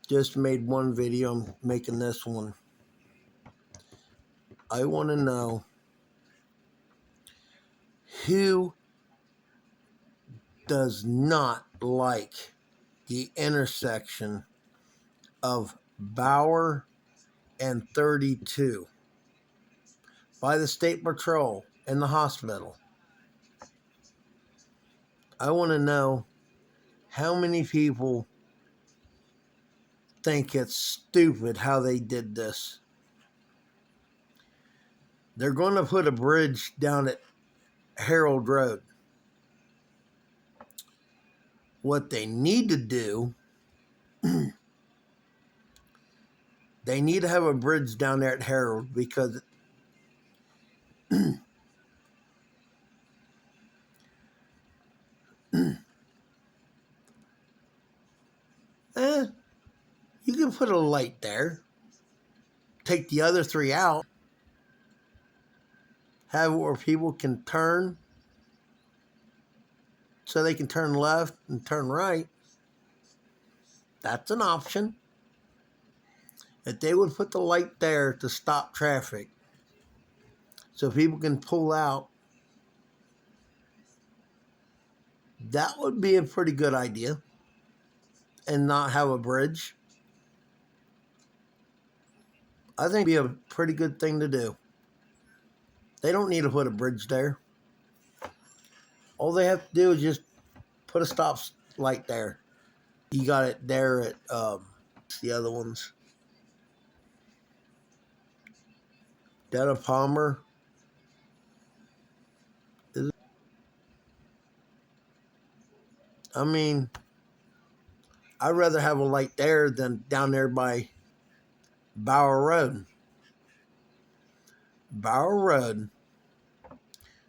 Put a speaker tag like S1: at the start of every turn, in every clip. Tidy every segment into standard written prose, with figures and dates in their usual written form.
S1: Just made one video. I'm making this one. I want to know who does not like the intersection of Bauer and 32 by the State Patrol and the hospital. I want to know how many people think it's stupid how they did this. They're going to put a bridge down at Harold Road. What they need to do, they need to have a bridge down there at Harold because you can put a light there, take the other three out, have it where people can turn so they can turn left and turn right. That's an option. If they would put the light there to stop traffic so people can pull out, that would be a pretty good idea. And not have a bridge. I think it'd be a pretty good thing to do. They don't need to put a bridge there. All they have to do is just put a stop light there. You got it there at the other ones. Detta Palmer. I mean, I'd rather have a light there than down there by Bauer Road. Bauer Road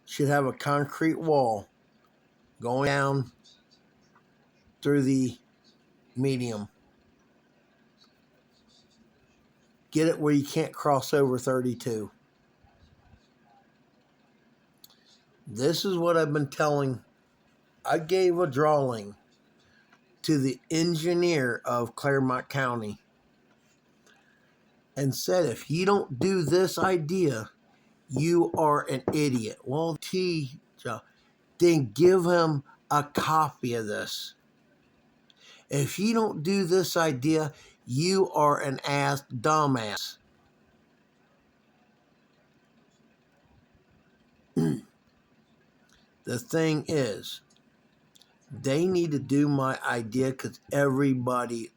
S1: should have a concrete wall going down through the medium. Get it where you can't cross over 32. This is what I've been telling. I gave a drawing to the engineer of Claremont County and said, if you don't do this idea, you are an idiot. Well, then give him a copy of this. If you don't do this idea, you are an ass dumbass. The thing is, they need to do my idea because everybody.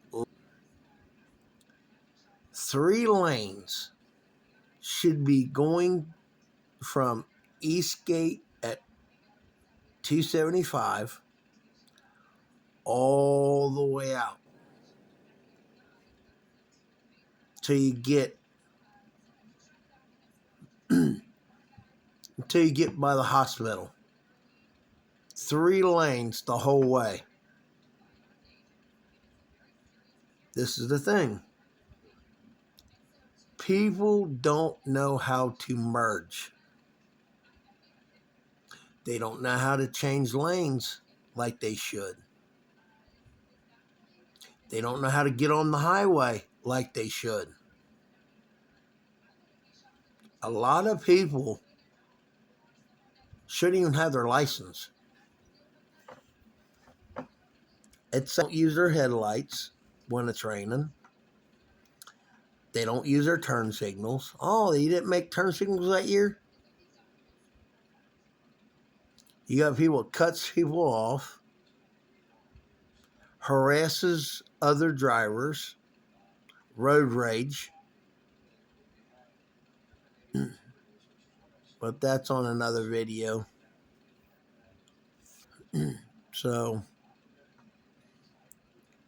S1: 3 lanes should be going from Eastgate at 275 all the way out till you get by the hospital. 3 lanes the whole way. This is the thing. People don't know how to merge. They don't know how to change lanes like they should. They don't know how to get on the highway like they should. A lot of people shouldn't even have their license. They don't use their headlights when it's raining. They don't use their turn signals. Oh, they didn't make turn signals that year? You got people that cuts people off, harasses other drivers, road rage. But that's on another video. So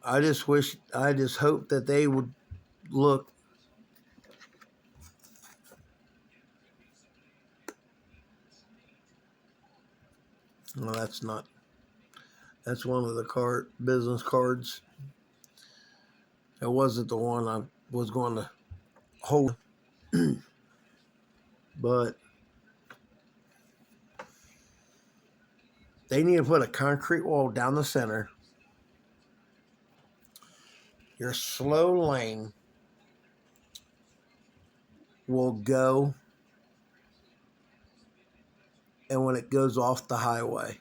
S1: I just hope that they would look. No, that's not. That's one of the business cards. It wasn't the one I was going to hold. But they need to put a concrete wall down the center. your slow lane will go, and when it goes off the highway,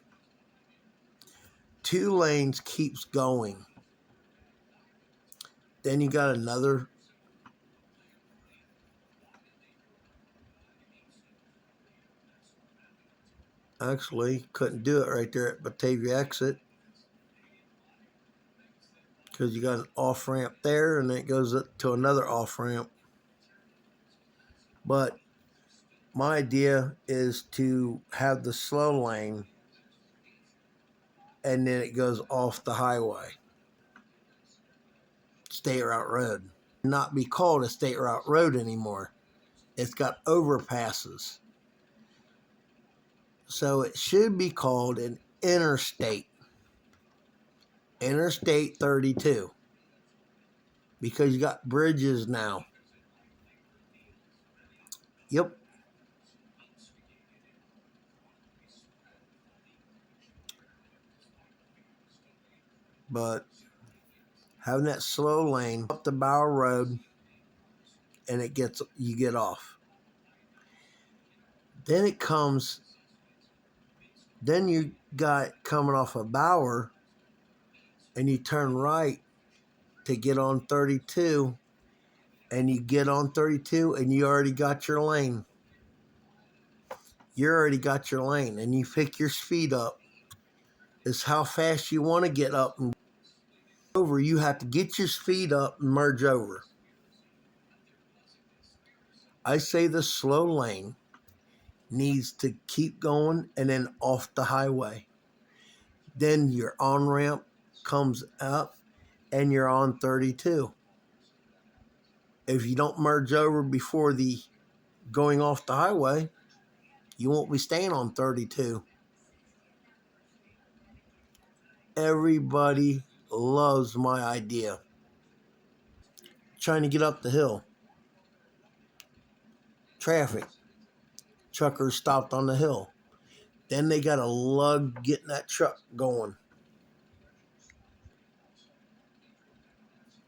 S1: 2 lanes keeps going. Then you got another. Actually, couldn't do it right there at Batavia exit because you got an off ramp there, and then it goes to another off ramp. But my idea is to have the slow lane, and then it goes off the highway, State Route Road. Not be called a State Route Road anymore. It's got overpasses. So it should be called an Interstate 32, because you got bridges now. Yep. But having that slow lane up the Bauer Road, and you get off. Then you got coming off of Bauer, and you turn right to get on 32, and you get on 32, and you already got your lane. You already got your lane, and you pick your speed up. It's how fast you want to get up and over. You have to get your speed up and merge over. I say the slow lane needs to keep going and then off the highway. Then your on ramp comes up and you're on 32. If you don't merge over before the going off the highway, you won't be staying on 32. Everybody loves my idea. Trying to get up the hill. Traffic. Truckers stopped on the hill. Then they got to lug getting that truck going.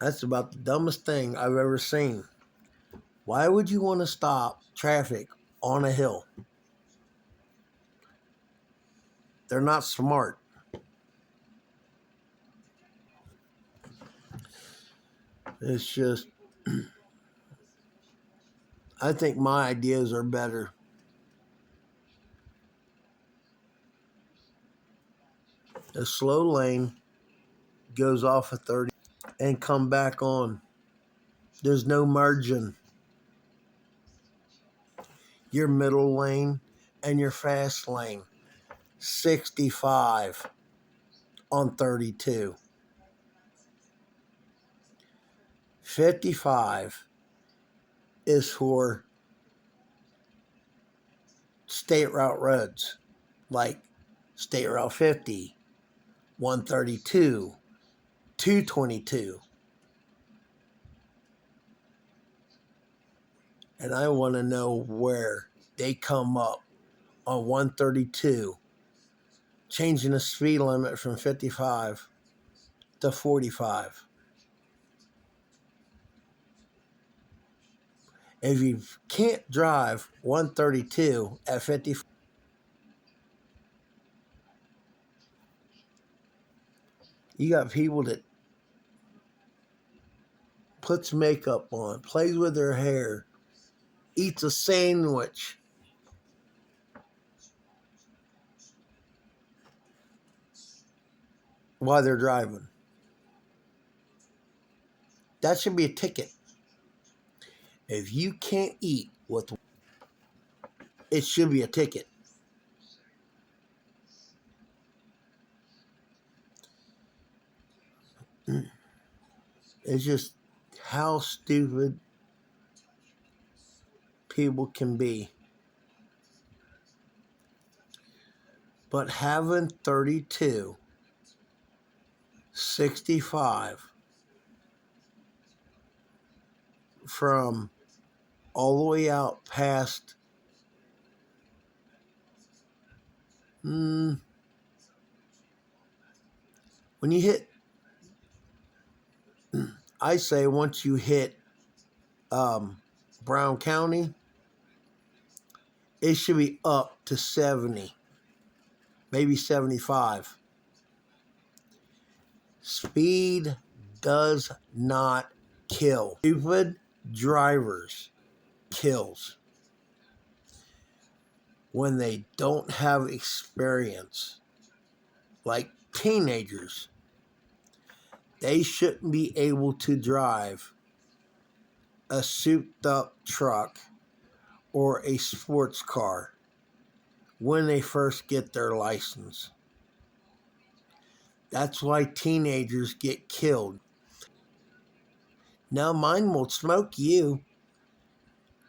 S1: That's about the dumbest thing I've ever seen. Why would you want to stop traffic on a hill? They're not smart. It's just, I think my ideas are better. A slow lane goes off of 30 and come back on. There's no margin. Your middle lane and your fast lane, 65 on 32. 55 is for state route roads, like State Route 50, 132, 222. And I want to know where they come up on 132, changing the speed limit from 55 to 45. If you can't drive 132 at 55, you got people that puts makeup on, plays with their hair, eats a sandwich. While they're driving. That should be a ticket. If you can't eat with, it should be a ticket. It's just how stupid people can be. But having 32, 65 from all the way out past when you hit I say once you hit Brown County, it should be up to 70, maybe 75. Speed does not kill. Stupid drivers kills when they don't have experience. Like teenagers, they shouldn't be able to drive a souped up truck or a sports car when they first get their license. That's why teenagers get killed. Now, mine will smoke you.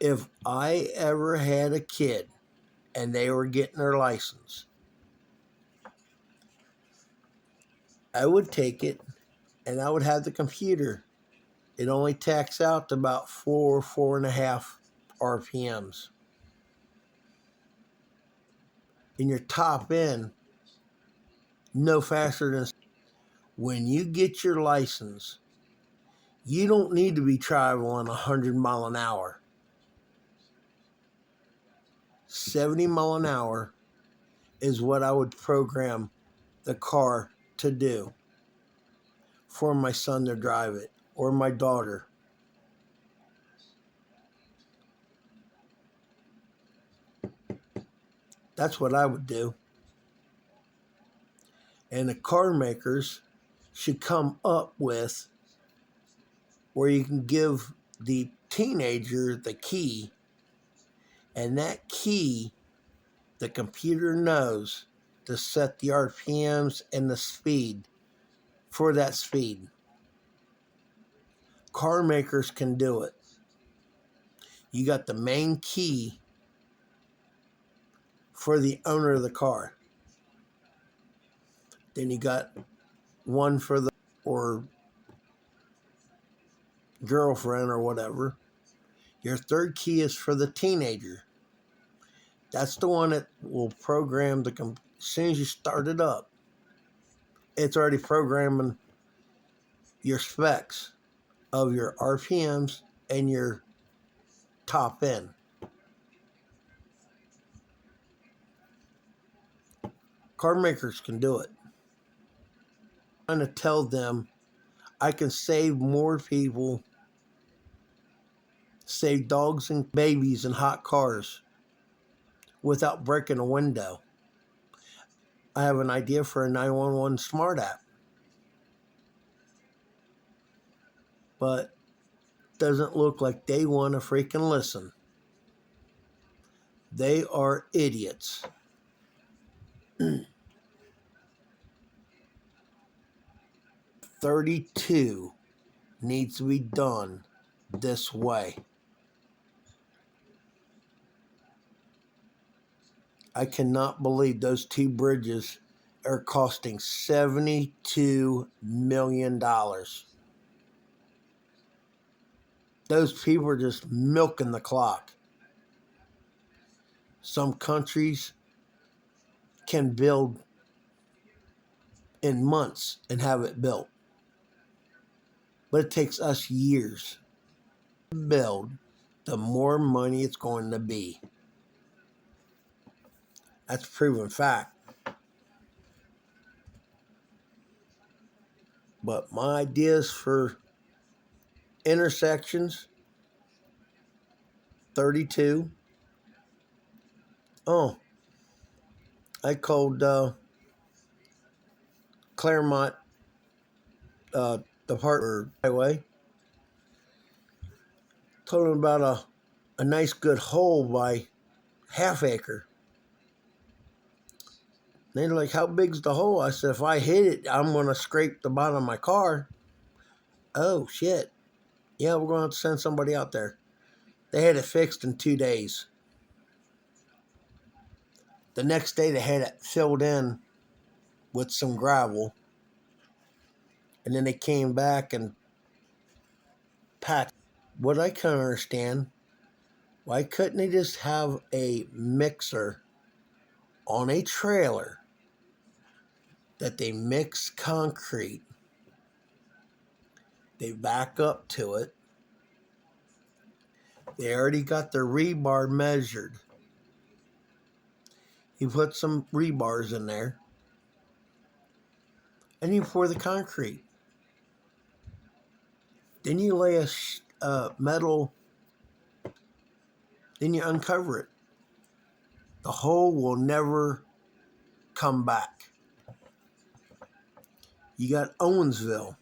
S1: If I ever had a kid and they were getting their license, I would take it and I would have the computer. It only tacks out to about 4.5 RPMs. In your top end, no faster than. When you get your license, you don't need to be traveling 100 mile an hour. 70 mile an hour is what I would program the car to do for my son to drive it or my daughter. That's what I would do. And the car makers should come up with where you can give the teenager the key, and that key, the computer knows to set the RPMs and the speed for that speed. Car makers can do it. You got the main key for the owner of the car. Then you got one for the or girlfriend or whatever. Your third key is for the teenager. That's the one that will program as soon as you start it up. It's already programming your specs of your RPMs and your top end. Car makers can do it. I'm trying to tell them I can save more people, save dogs and babies in hot cars without breaking a window. I have an idea for a 911 smart app, but doesn't look like they want to freaking listen. They are idiots. 32 needs to be done this way. I cannot believe those two bridges are costing $72 million. Those people are just milking the clock. Some countries can build in months and have it built. But it takes us years to build, the more money it's going to be. That's a proven fact. But my ideas for intersections, 32. Oh, I called Claremont Department Highway. Told them about a nice good hole by half acre. They're like, how big's the hole? I said, if I hit it, I'm going to scrape the bottom of my car. Oh, shit. Yeah, we're going to have to send somebody out there. They had it fixed in 2 days. The next day, they had it filled in with some gravel. And then they came back and patched. What I can't understand, why couldn't they just have a mixer on a trailer that they mix concrete They back up to it. They already got their rebar measured. You put some rebars in there, and you pour the concrete. Then you lay a metal, then you uncover it. The hole will never come back. You got Owensville.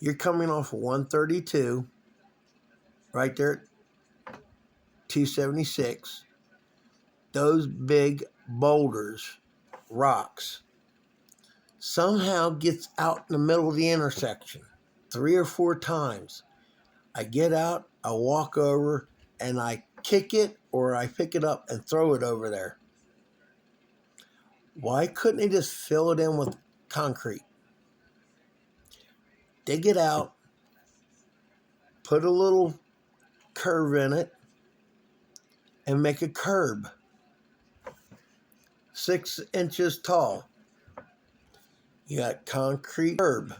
S1: You're coming off of 132, right there at 276. Those big boulders, rocks, somehow gets out in the middle of the intersection 3 or 4 times. I get out, I walk over, and I kick it or I pick it up and throw it over there. Why couldn't they just fill it in with concrete? Dig it out, put a little curve in it, and make a curb 6 inches tall. You got concrete curb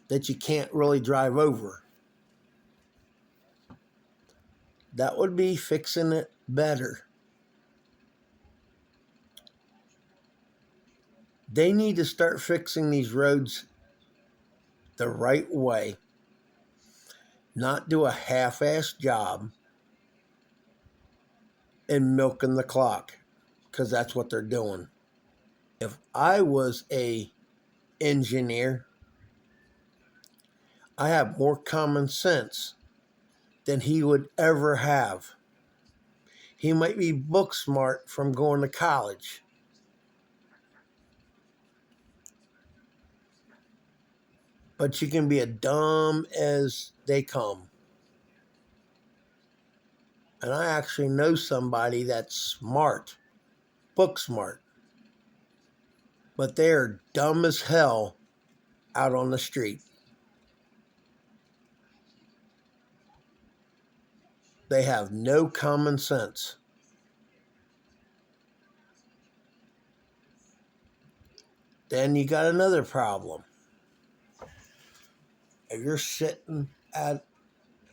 S1: that you can't really drive over. That would be fixing it better. They need to start fixing these roads the right way, not do a half-assed job and milking the clock, because that's what they're doing. If I was a engineer, I have more common sense than he would ever have. He might be book smart from going to college, but you can be as dumb as they come. And I actually know somebody that's smart, book smart, but they're dumb as hell out on the street. They have no common sense. Then you got another problem. If you're sitting at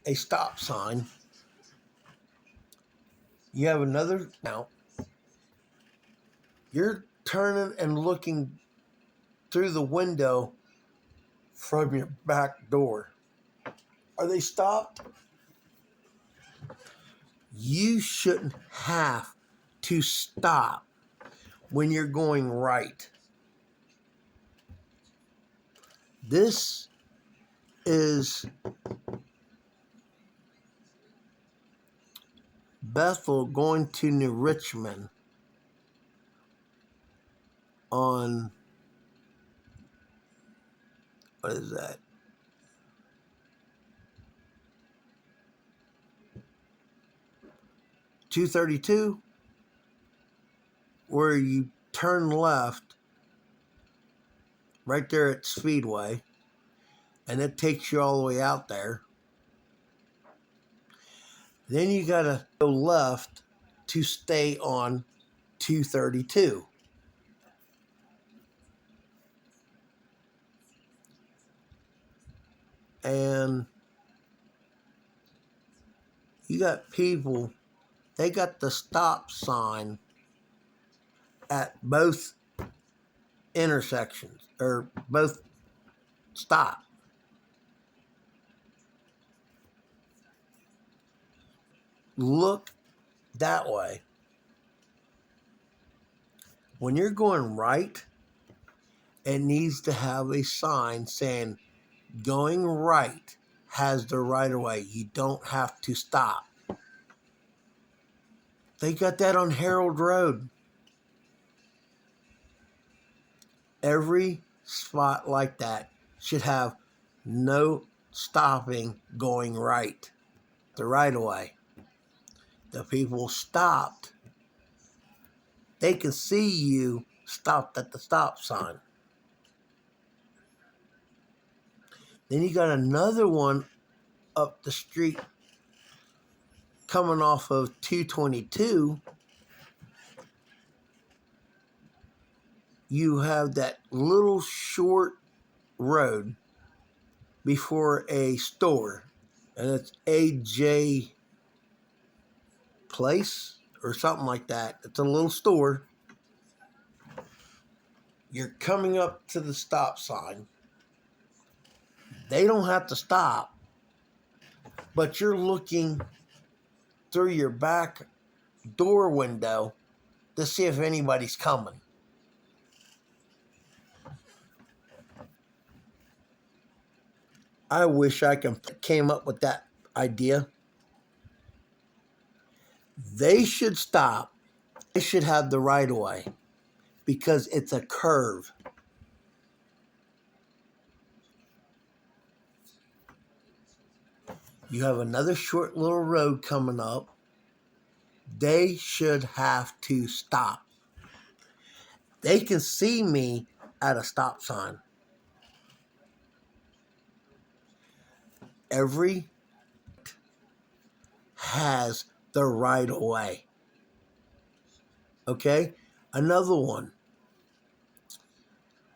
S1: a stop sign, you have another now. You're turning and looking through the window from your back door. Are they stopped? You shouldn't have to stop when you're going right. This is Bethel going to New Richmond on, what is that? $232, where you turn left right there at Speedway, and it takes you all the way out there. Then you got to go left to stay on 232. And you got people, they got the stop sign at both intersections, or both stop. Look that way. When you're going right, it needs to have a sign saying going right has the right of way. You don't have to stop. They got that on Harold Road. Every spot like that should have no stopping going right, the right of way. The people stopped. They can see you stopped at the stop sign. Then you got another one up the street coming off of 222. You have that little short road before a store, and it's AJ Place or something like that. It's a little store. You're coming up to the stop sign. They don't have to stop, but you're looking through your back door window to see if anybody's coming. I wish I came up with that idea. They should stop. They should have the right of way because it's a curve. You have another short little road coming up. They should have to stop. They can see me at a stop sign. Every has the right of way. Okay? Another one.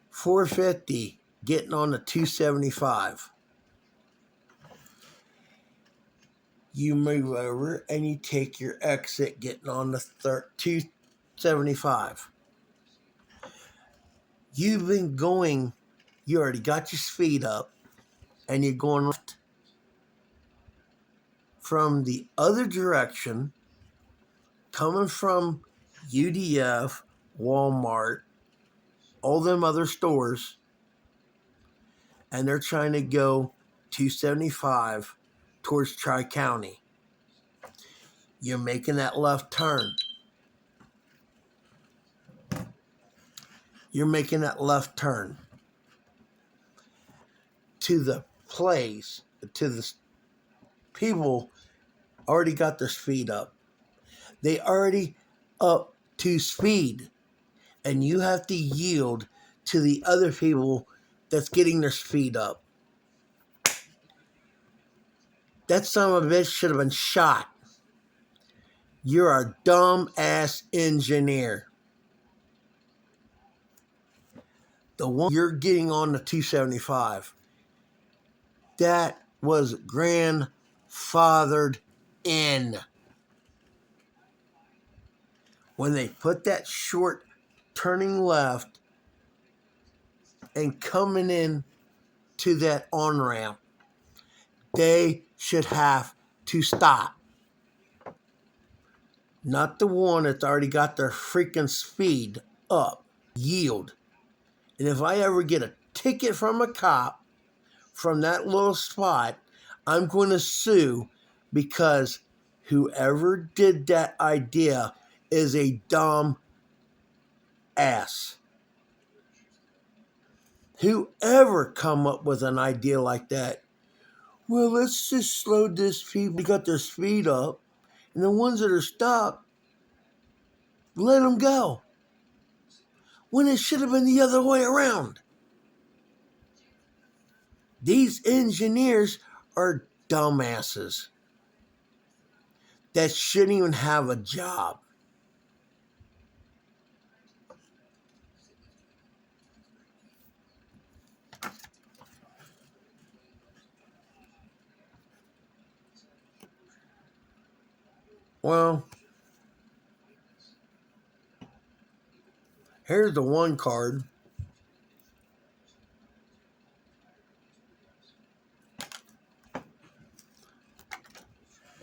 S1: 450 getting on the 275. You move over and you take your exit getting on the 275. You've been going, you already got your speed up and you're going left. From the other direction, coming from UDF, Walmart, all them other stores, and they're trying to go 275 towards Tri-County. You're making that left turn. You're making that left turn to the place, to the people already got their speed up. They already up to speed. And you have to yield to the other people that's getting their speed up. That son of a bitch should have been shot. You're a dumb-ass engineer. The one you're getting on the 275, that was grandfathered in. When they put that short turning left and coming in to that on-ramp, they should have to stop. Not the one that's already got their freaking speed up. Yield. And if I ever get a ticket from a cop from that little spot, I'm going to sue because whoever did that idea is a dumb ass. Whoever come up with an idea like that, well, let's just slow this people. They got their speed up, and the ones that are stopped, let them go. When it should have been the other way around. These engineers are dumbasses that shouldn't even have a job. Well, here's the one card.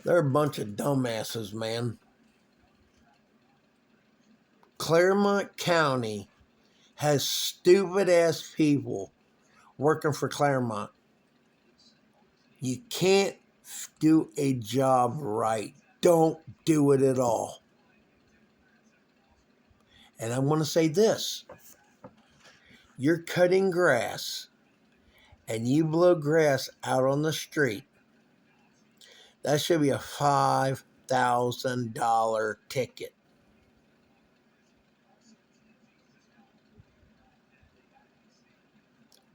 S1: They're a bunch of dumbasses, man. Claremont County has stupid-ass people working for Claremont. You can't do a job right. Don't do it at all. And I'm going to say this. You're cutting grass and you blow grass out on the street. That should be a $5,000 ticket.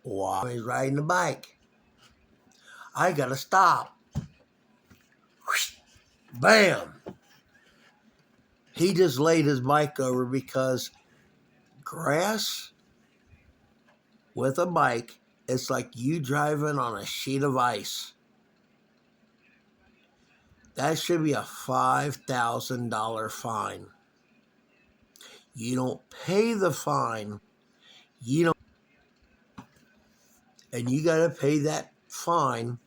S1: While he's riding the bike, I got to stop. Bam! He just laid his bike over because grass with a bike It's like you driving on a sheet of ice. That should be a $5,000 fine. You don't pay the fine. You don't, and you got to pay that fine.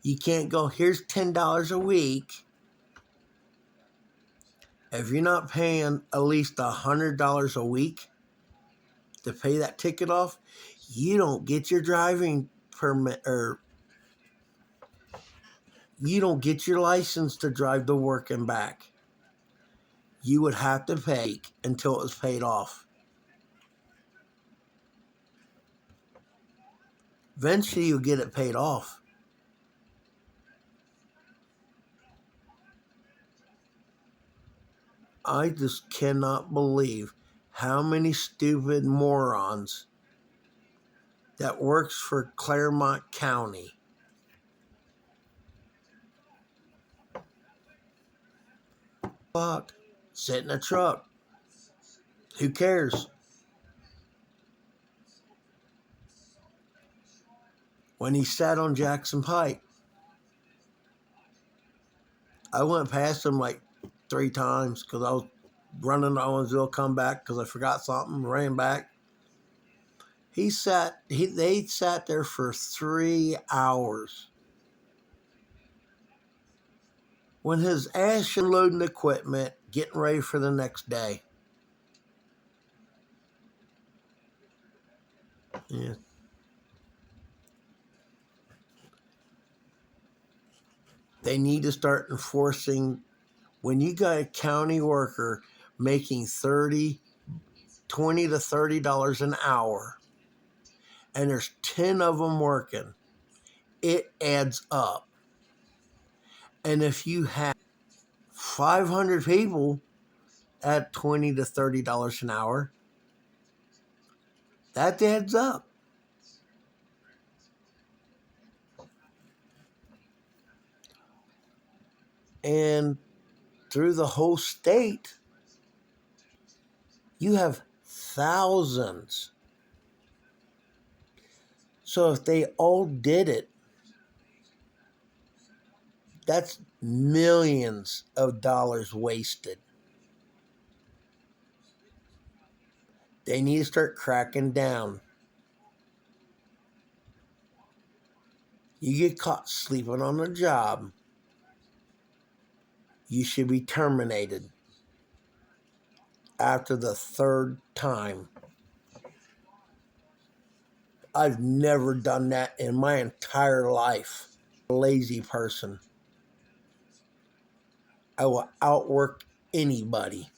S1: You can't go, here's $10 a week. If you're not paying at least $100 a week to pay that ticket off, you don't get your driving permit, or you don't get your license to drive to work and back. You would have to pay until it was paid off. Eventually, you'll get it paid off. I just cannot believe how many stupid morons that works for Claremont County. Fuck, sit in a truck. Who cares? When he sat on Jackson Pike, I went past him like 3 times because I was running to Owensville, come back because I forgot something, ran back. They sat there for 3 hours. When his ass should loading equipment, getting ready for the next day. Yeah. They need to start enforcing, when you got a county worker making $20 to $30 an hour, and there's 10 of them working, it adds up. And if you have 500 people at $20 to $30 an hour, that adds up. And through the whole state, you have thousands. So if they all did it, that's millions of dollars wasted. They need to start cracking down. You get caught sleeping on the job, you should be terminated after the 3rd time. I've never done that in my entire life. A lazy person. I will outwork anybody.